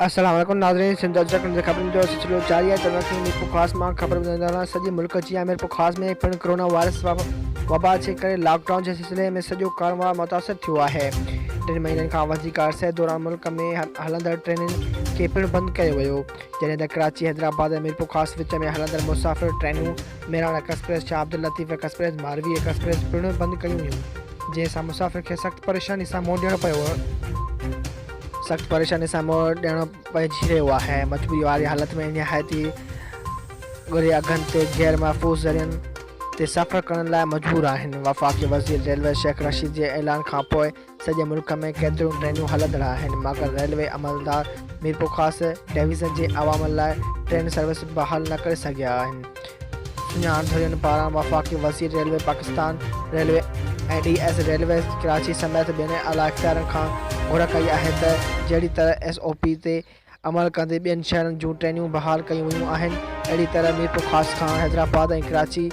अस्सलाम वालेकुम नाज़रीन, सिंध ख़बरुनि जो सिलसिलो जारी आहे। तव्हांखे मीरपुर ख़ासि मां ख़बर ॿुधाईंदा। सॼे मुल्क जी या मीरपुर ख़ासि में पिणु कोरोना वायरस वबा जे करे लॉकडाउन जे सिलसिले में सॼो कारोबार मुतासिर थियो आहे। 3 महीननि खां वधीक अरसे दौरान मुल्क में हलंदड़ ट्रेनुनि खे पिणु बंदि कयो वियो, जॾहिं त कराची, हैदराबाद ऐं मीरपुर ख़ासि विच में हलंदड़ मुसाफ़िर ट्रेनूं मेरान एक्सप्रेस, शाह अब्दुल लतीफ़ एक्सप्रेस, मारवी एक्सप्रेस पिणु बंदि कयूं वियूं, जंहिंसां मुसाफ़िर खे सख़्तु परेशानी सां मुंहुं ॾियणो पइजी रहियो आहे। मजबूरी वारी हालत में निहायती ॻुरे अघनि ते गैर महफ़ूज़ ज़रियनि ते सफ़र करण लाइ मजबूर आहिनि। वफ़ाक़ी वज़ीर रेलवे शेख रशीद जे ऐलान खां पोइ सॼे मुल्क में केतिरियूं ट्रेनूं हलंदड़ आहिनि, मगर रेलवे अमलदार मीरपुर ख़ासि डिवीज़न जे अवाम लाइ ट्रेन सर्विस बहाल न करे सघिया आहिनि। सुञाणधुरियुनि पारां वफ़ाक़ी वज़ीर रेलवे पाकिस्तान रेलवे ऐं DS रेलवे कराची समेत ॿियनि आला इख़्तियारनि खां घुर कई आहे त जहिड़ी तरह SOP ते अमल कंदे ॿियनि शहरनि जूं ट्रेनूं बहाल कयूं वियूं आहिनि, अहिड़ी तरह मीरपुर ख़ासि खां हैदराबाद ऐं कराची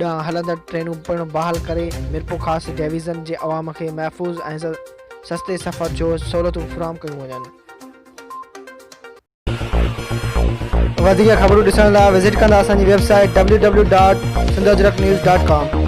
ॾांहुं हलंदड़ ट्रेनूं पिणु बहाल करे मीरपुर ख़ासि डिवीज़न जे अवाम खे महफ़ूज़ ऐं सस्ते सफ़र जो सहूलियतूं फ़राहम कयूं वञनि। वधीक ख़बरूं ॾिसण लाइ विज़िट कंदा असांजी वेबसाइट www.sindhajraknews.com।